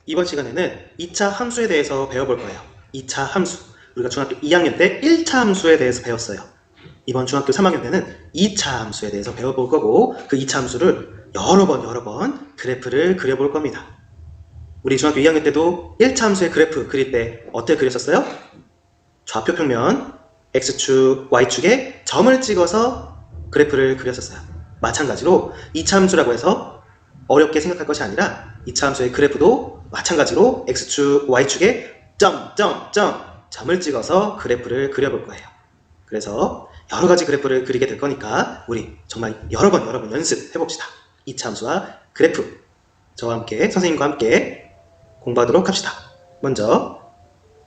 이번 시간에는 2차 함수에 대해서 배워볼 거예요. 2차 함수. 우리가 중학교 2학년 때 1차 함수에 대해서 배웠어요. 이번 중학교 3학년 때는 2차 함수에 대해서 배워볼 거고, 그 2차 함수를 여러 번 그래프를 그려볼 겁니다. 우리 중학교 2학년 때도 1차 함수의 그래프 그릴 때 어떻게 그렸었어요? 좌표 평면 X축, Y축에 점을 찍어서 그래프를 그렸었어요. 마찬가지로 2차 함수라고 해서 어렵게 생각할 것이 아니라 2차 함수의 그래프도 마찬가지로 X축, Y축에 점을 찍어서 그래프를 그려볼 거예요. 그래서 여러 가지 그래프를 그리게 될 거니까 우리 정말 여러 번 연습해봅시다. 2차 함수와 그래프, 저와 함께, 선생님과 함께 공부하도록 합시다. 먼저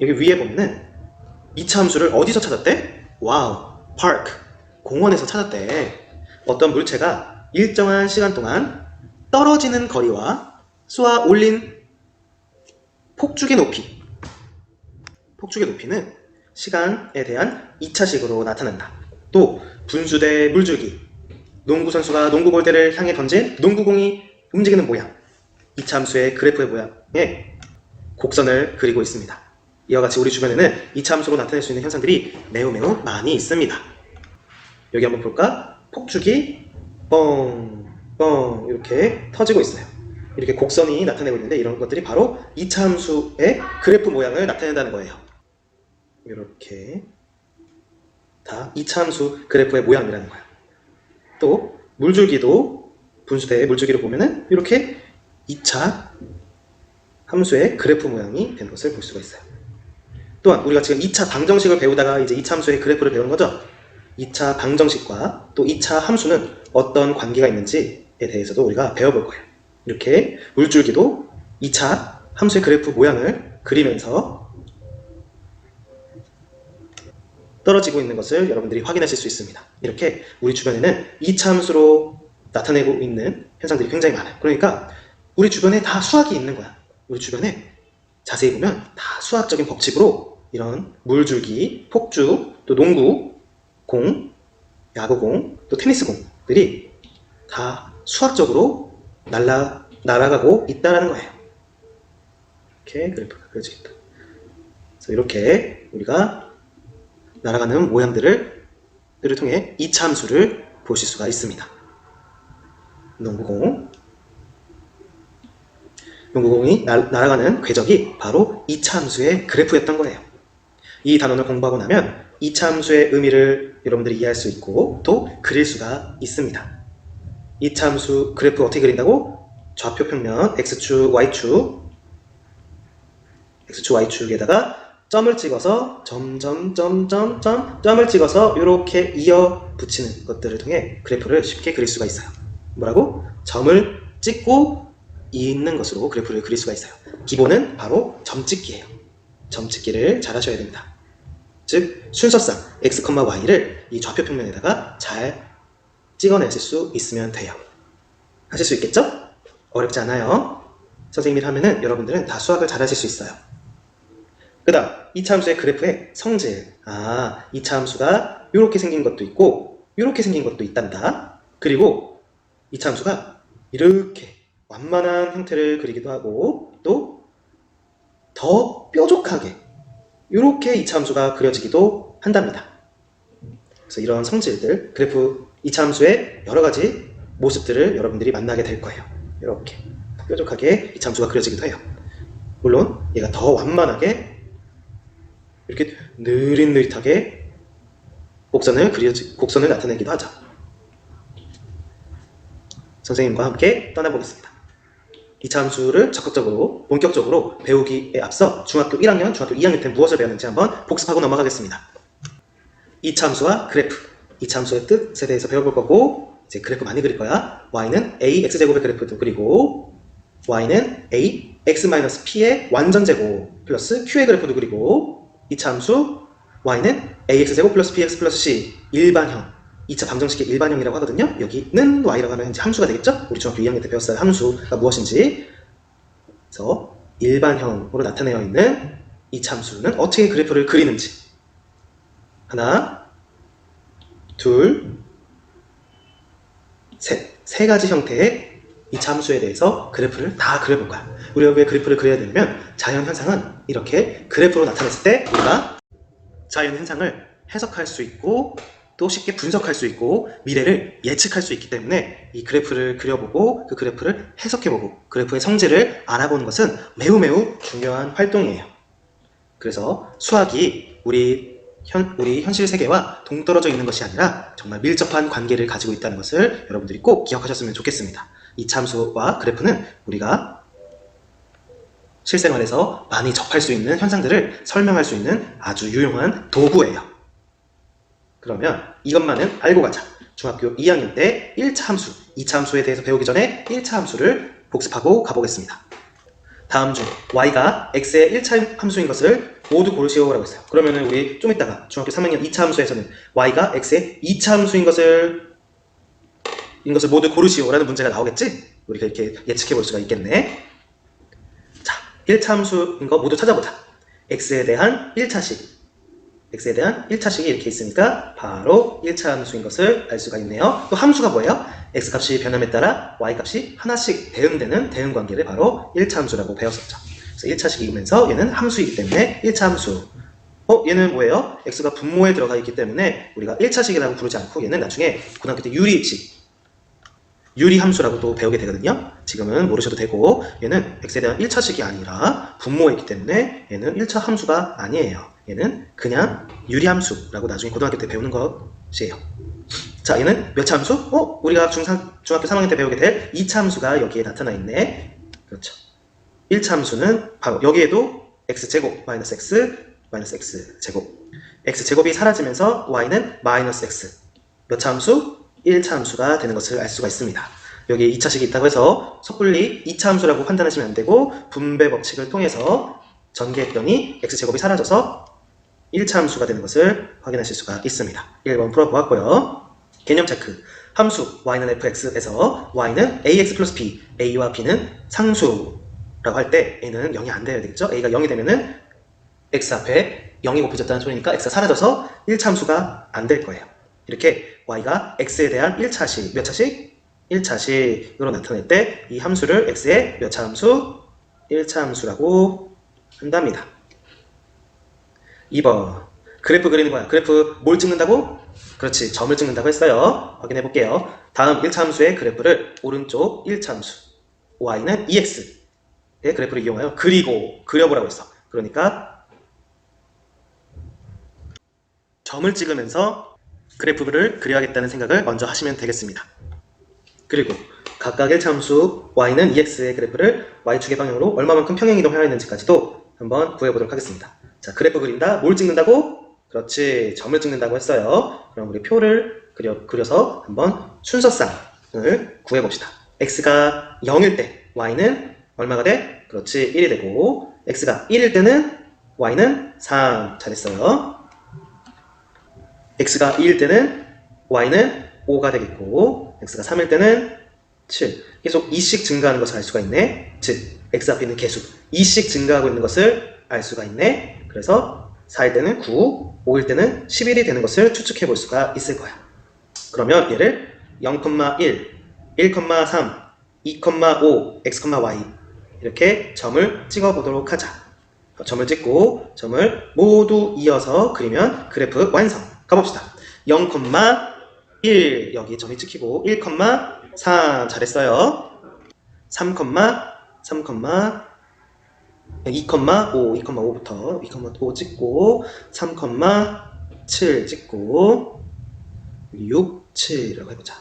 여기 위에 보면은 2차 함수를 어디서 찾았대? 와우, 파크, 공원에서 찾았대. 어떤 물체가 일정한 시간 동안 떨어지는 거리와 쏘아 올린 폭죽의 높이는 시간에 대한 2차식으로 나타난다. 또 분수대 물줄기, 농구 선수가 농구 볼대를 향해 던진 농구공이 움직이는 모양, 2차 함수의 그래프의 모양에 곡선을 그리고 있습니다. 이와 같이 우리 주변에는 2차 함수로 나타낼 수 있는 현상들이 매우 많이 있습니다. 여기 한번 볼까? 폭죽이 뻥 이렇게 터지고 있어요. 이렇게 곡선이 나타내고 있는데 이런 것들이 바로 2차 함수의 그래프 모양을 나타낸다는 거예요. 이렇게 다 2차 함수 그래프의 모양이라는 거예요. 또 물줄기도 분수대의 물줄기를 보면은 이렇게 2차 함수의 그래프 모양이 되는 것을 볼 수가 있어요. 또한 우리가 지금 2차 방정식을 배우다가 이제 2차 함수의 그래프를 배우는 거죠. 2차 방정식과 또 2차 함수는 어떤 관계가 있는지에 대해서도 우리가 배워볼 거예요. 이렇게 물줄기도 2차 함수의 그래프 모양을 그리면서 떨어지고 있는 것을 여러분들이 확인하실 수 있습니다. 이렇게 우리 주변에는 2차 함수로 나타내고 있는 현상들이 굉장히 많아요. 그러니까 우리 주변에 다 수학이 있는 거야. 우리 주변에 자세히 보면 다 수학적인 법칙으로 이런 물줄기, 폭죽, 또 농구, 공, 야구공, 또 테니스공들이 다 수학적으로 날아가고 있다는 거예요. 이렇게 그래프가 그려지겠다. 그래서 이렇게 우리가 날아가는 모양들을 통해 2차 함수를 보실 수가 있습니다. 농구공이 날아가는 궤적이 바로 2차 함수의 그래프였던 거예요. 이 단원을 공부하고 나면 2차 함수의 의미를 여러분들이 이해할 수 있고 또 그릴 수가 있습니다. 2차 함수 그래프 어떻게 그린다고? 좌표 평면 X축, Y축에다가 점을 찍어서 점을 찍어서 이렇게 이어 붙이는 것들을 통해 그래프를 쉽게 그릴 수가 있어요. 뭐라고? 점을 찍고 있는 것으로 그래프를 그릴 수가 있어요. 기본은 바로 점찍기예요. 점찍기를 잘 하셔야 됩니다. 즉 순서상 x, y를 이 좌표 평면에다가 잘 찍어내실 수 있으면 돼요. 하실 수 있겠죠? 어렵지 않아요. 선생님이 하면은 여러분들은 다 수학을 잘 하실 수 있어요. 그 다음 2차 함수의 그래프의 성질. 2차 함수가 이렇게 생긴 것도 있고 이렇게 생긴 것도 있단다. 그리고 2차 함수가 이렇게 완만한 형태를 그리기도 하고 또 더 뾰족하게 이렇게 2차 함수가 그려지기도 한답니다. 그래서 이런 성질들, 그래프 2차 함수의 여러 가지 모습들을 여러분들이 만나게 될 거예요. 이렇게 뾰족하게 2차 함수가 그려지기도 해요. 물론 얘가 더 완만하게 이렇게 느릿느릿하게 곡선을 나타내기도 하죠. 선생님과 함께 떠나보겠습니다. 2차 함수를 적극적으로, 본격적으로 배우기에 앞서 중학교 1학년, 중학교 2학년 때 무엇을 배웠는지 한번 복습하고 넘어가겠습니다. 2차 함수와 그래프, 2차 함수의 뜻에 대해서 배워볼 거고 이제 그래프 많이 그릴 거야. y는 a x제곱의 그래프도 그리고 y는 a x-p의 완전제곱 플러스 q의 그래프도 그리고 2차 함수 y는 ax제곱 플러스 bx 플러스 c 일반형 2차 방정식의 일반형이라고 하거든요. 여기는 y라고 하면 이제 함수가 되겠죠? 우리 중학교 2학년 때 배웠어요. 함수가 무엇인지. 그래서 일반형으로 나타내어 있는 2차 함수는 어떻게 그래프를 그리는지. 하나, 둘, 셋. 세 가지 형태의 2차 함수에 대해서 그래프를 다 그려볼 거야. 우리가 왜 그래프를 그려야 되냐면 자연 현상은 이렇게 그래프로 나타냈을 때 우리가 자연 현상을 해석할 수 있고 또 쉽게 분석할 수 있고 미래를 예측할 수 있기 때문에 이 그래프를 그려보고 그 그래프를 해석해보고 그래프의 성질을 알아보는 것은 매우 중요한 활동이에요. 그래서 수학이 우리 현실 세계와 동떨어져 있는 것이 아니라 정말 밀접한 관계를 가지고 있다는 것을 여러분들이 꼭 기억하셨으면 좋겠습니다. 이 참수와 그래프는 우리가 실생활에서 많이 접할 수 있는 현상들을 설명할 수 있는 아주 유용한 도구예요. 그러면 이것만은 알고 가자. 중학교 2학년 때 1차 함수, 2차 함수에 대해서 배우기 전에 1차 함수를 복습하고 가보겠습니다. 다음 중 y가 x의 1차 함수인 것을 모두 고르시오라고 했어요. 그러면은 우리 좀 이따가 중학교 3학년 2차 함수에서는 y가 x의 2차 함수인 것을 모두 고르시오라는 문제가 나오겠지? 우리가 이렇게 예측해 볼 수가 있겠네. 자, 1차 함수인 거 모두 찾아보자. x에 대한 1차식이 이렇게 있으니까 바로 1차 함수인 것을 알 수가 있네요. 또 함수가 뭐예요? x값이 변함에 따라 y값이 하나씩 대응되는 대응 관계를 바로 1차 함수라고 배웠었죠. 그래서 1차식이면서 얘는 함수이기 때문에 1차 함수. 얘는 뭐예요? x가 분모에 들어가 있기 때문에 우리가 1차식이라고 부르지 않고 얘는 나중에 고등학교 때 유리함수라고 또 배우게 되거든요. 지금은 모르셔도 되고 얘는 x에 대한 1차식이 아니라 분모에 있기 때문에 얘는 1차 함수가 아니에요. 얘는 그냥 유리함수라고 나중에 고등학교 때 배우는 것이에요. 자, 얘는 몇 차 함수? 우리가 중학교 3학년 때 배우게 될 2차 함수가 여기에 나타나 있네. 그렇죠. 1차 함수는 바로 여기에도 x제곱 마이너스 x제곱 x제곱이 사라지면서 y는 마이너스 x 몇 차 함수? 1차 함수가 되는 것을 알 수가 있습니다. 여기에 2차식이 있다고 해서 섣불리 2차 함수라고 판단하시면 안 되고 분배 법칙을 통해서 전개했더니 x제곱이 사라져서 1차 함수가 되는 것을 확인하실 수가 있습니다. 1번 풀어보았고요. 개념 체크. 함수 y는 fx에서 y는 ax 플러스 b, a와 b는 상수라고 할 때 a는 0이 안 돼야 되겠죠? a가 0이 되면은 x 앞에 0이 곱해졌다는 소리니까 x가 사라져서 1차 함수가 안 될 거예요. 이렇게 y가 x에 대한 1차식, 몇 차식? 1차식으로 나타낼 때 이 함수를 x의 몇 차 함수? 1차 함수라고 한답니다. 2번 그래프 그리는 거야. 그래프 뭘 찍는다고? 그렇지, 점을 찍는다고 했어요. 확인해 볼게요. 다음 1차 함수의 그래프를 오른쪽 1차 함수 y는 ex의 그래프를 이용하여 그려보라고 했어. 그러니까 점을 찍으면서 그래프를 그려야겠다는 생각을 먼저 하시면 되겠습니다. 그리고 각각 1차 함수 y는 ex의 그래프를 y축의 방향으로 얼마만큼 평행이동해야 했는지까지도 한번 구해보도록 하겠습니다. 자, 그래프 그린다. 뭘 찍는다고? 그렇지, 점을 찍는다고 했어요. 그럼 우리 표를 그려서 한번 순서쌍을 구해봅시다. x가 0일 때 y는 얼마가 돼? 그렇지, 1이 되고 x가 1일 때는 y는 3. 잘했어요. x가 2일 때는 y는 5가 되겠고 x가 3일 때는 7. 계속 2씩 증가하는 것을 알 수가 있네. 즉 x 앞에 있는 개수 2씩 증가하고 있는 것을 알 수가 있네. 그래서 4일 때는 9, 5일 때는 11이 되는 것을 추측해 볼 수가 있을 거야. 그러면 얘를 0,1, 1,3, 2,5, x, y 이렇게 점을 찍어 보도록 하자. 점을 찍고 점을 모두 이어서 그리면 그래프 완성. 가봅시다. 0,1 여기 점이 찍히고 1,3 잘했어요. 3, 2,5부터 2,5 찍고 3,7 찍고 6, 7이라고 해보자.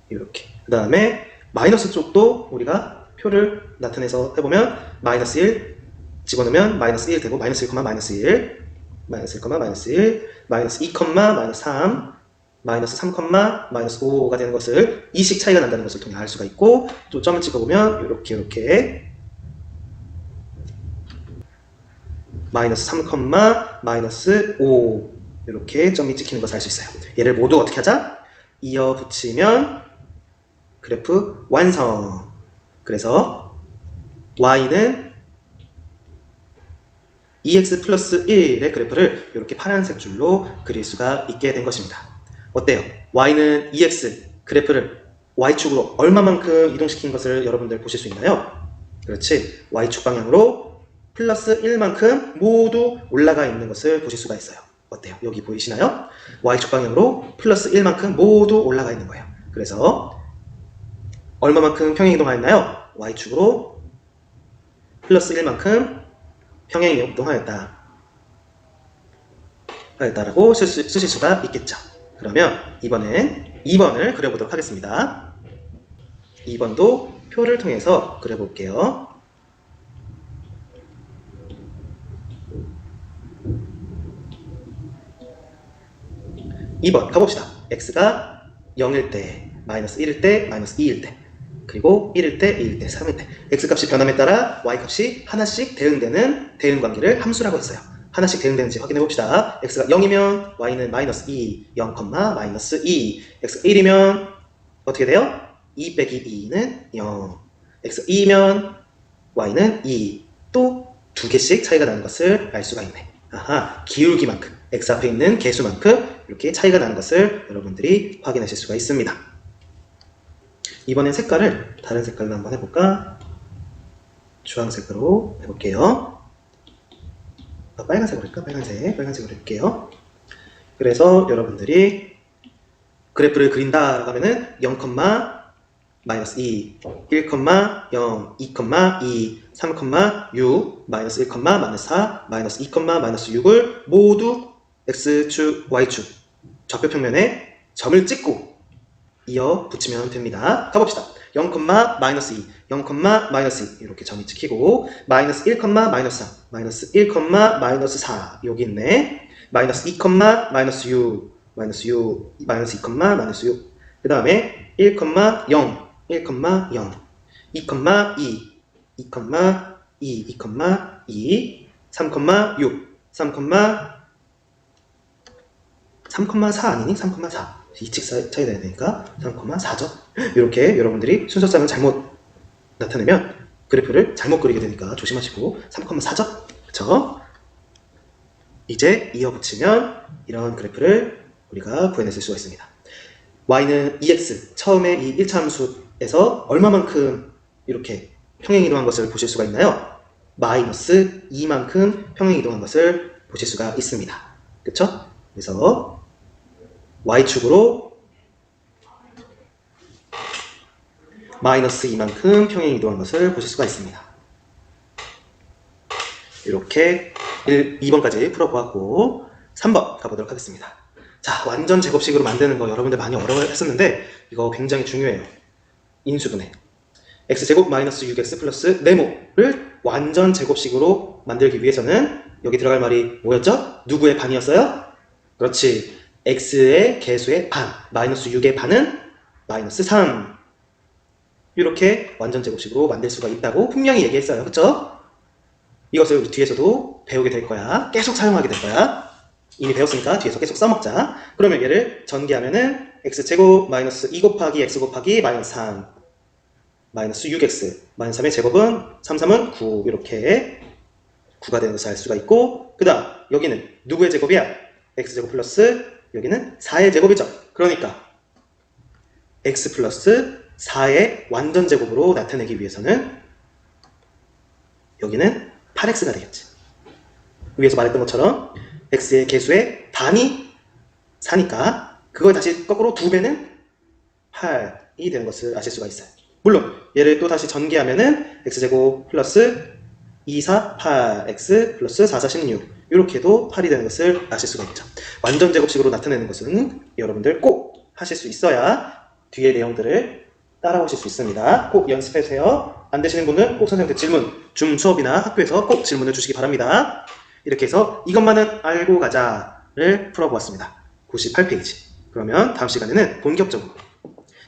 이렇게. 그 다음에 마이너스 쪽도 우리가 표를 나타내서 해보면 마이너스 1 집어넣으면 마이너스 1 되고 마이너스 1, 마이너스 1 마이너스 1, 마이너스 1 마이너스 2, 마이너스 3 마이너스 3, 마이너스 5가 되는 것을 2씩 차이가 난다는 것을 통해 알 수가 있고 또 점을 찍어보면 이렇게 마이너스 3, 마이너스 5 이렇게 점이 찍히는 것을 알 수 있어요. 얘를 모두 어떻게 하자? 이어 붙이면 그래프 완성. 그래서 y는 2x 플러스 1의 그래프를 이렇게 파란색 줄로 그릴 수가 있게 된 것입니다. 어때요? y는 2x 그래프를 Y축으로 얼마만큼 이동시킨 것을 여러분들 보실 수 있나요? 그렇지. Y축 방향으로 플러스 1만큼 모두 올라가 있는 것을 보실 수가 있어요. 어때요? 여기 보이시나요? Y축 방향으로 플러스 1만큼 모두 올라가 있는 거예요. 그래서 얼마만큼 평행 이동하였나요? Y축으로 플러스 1만큼 평행 이동하였다. 라고 쓰실 수가 있겠죠. 그러면 이번엔 2번을 그려보도록 하겠습니다. 2번도 표를 통해서 그려볼게요. 2번 가봅시다. x가 0일 때, 마이너스 1일 때, 마이너스 2일 때, 그리고 1일 때, 2일 때, 3일 때 x값이 변함에 따라 y값이 하나씩 대응되는 대응 관계를 함수라고 했어요. 하나씩 대응되는지 확인해 봅시다. x가 0이면 y는 마이너스 2, 0, 마이너스 2. x가 1이면 어떻게 돼요? 2 빼기 2는 0. x가 2면 y는 2. 또 두 개씩 차이가 나는 것을 알 수가 있네. 아하, 기울기만큼, x 앞에 있는 개수만큼 이렇게 차이가 나는 것을 여러분들이 확인하실 수가 있습니다. 이번엔 색깔을 다른 색깔로 한번 해볼까? 주황색으로 해볼게요. 빨간색으로 할까? 빨간색으로 해볼게요. 그래서 여러분들이 그래프를 그린다 하면은 0, 마이너스 2, 1, 0, 2, 2, 3, 6, 마이너스 1, 마이너스 4, 마이너스 2, 마이너스 6을 모두 x축, y축 좌표 평면에 점을 찍고 이어 붙이면 됩니다. 가봅시다. 0, 마이너스 2, 0, 마이너스 2 이렇게 점이 찍히고 마이너스 1, 마이너스 3, 마이너스 1, 마이너스 4 여기 있네. 마이너스 2, 마이너스 6, 마이너스 6, 마이너스 2, 마이너스 6 그 다음에 1, 0, 1, 0, 2, 2, 2, 2, 2, 3, 6, 3,4 아니니? 3,4 2칙 차이 나야 되니까 3,4죠. 이렇게 여러분들이 순서상을 잘못 나타내면 그래프를 잘못 그리게 되니까 조심하시고 3,4죠? 그쵸? 이제 이어 붙이면 이런 그래프를 우리가 구해낼 수가 있습니다. y는 2x 처음에 이 1차 함수에서 얼마만큼 이렇게 평행 이동한 것을 보실 수가 있나요? 마이너스 2만큼 평행 이동한 것을 보실 수가 있습니다. 그쵸? 그래서 y축으로 마이너스 2만큼 평행 이동한 것을 보실 수가 있습니다. 이렇게 2번까지 풀어보았고 3번 가보도록 하겠습니다. 자, 완전 제곱식으로 만드는 거 여러분들 많이 어려워했었는데 이거 굉장히 중요해요. 인수분해 x제곱 마이너스 6x 플러스 네모를 완전 제곱식으로 만들기 위해서는 여기 들어갈 말이 뭐였죠? 누구의 반이었어요? 그렇지, x의 개수의 반, 마이너스 6의 반은 마이너스 3 이렇게 완전 제곱식으로 만들 수가 있다고 분명히 얘기했어요. 그쵸? 이것을 우리 뒤에서도 배우게 될 거야. 계속 사용하게 될 거야. 이미 배웠으니까 뒤에서 계속 써먹자. 그러면 얘를 전개하면은 x제곱 마이너스 2 곱하기 x 곱하기 마이너스 3 마이너스 6x 마이너스 3의 제곱은 3, 3은 9 이렇게 9가 되는 것을 알 수가 있고 그 다음 여기는 누구의 제곱이야? x제곱 플러스 여기는 4의 제곱이죠. 그러니까 x 플러스 4의 완전 제곱으로 나타내기 위해서는 여기는 8x가 되겠지. 위에서 말했던 것처럼 x의 개수의 반이 4니까 그걸 다시 거꾸로 2배는 8이 되는 것을 아실 수가 있어요. 물론 얘를 또 다시 전개하면은 x제곱 플러스 2, 4, 8x 플러스 4, 4, 16 이렇게도 8이 되는 것을 아실 수가 있죠. 완전 제곱식으로 나타내는 것은 여러분들 꼭 하실 수 있어야 뒤에 내용들을 따라오실 수 있습니다. 꼭 연습해주세요. 안 되시는 분은 꼭 선생님한테 질문, 줌 수업이나 학교에서 꼭 질문을 주시기 바랍니다. 이렇게 해서 이것만은 알고 가자를 풀어보았습니다. 98페이지. 그러면 다음 시간에는 본격적으로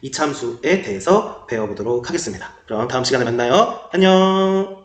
이차 함수에 대해서 배워보도록 하겠습니다. 그럼 다음 시간에 만나요. 안녕.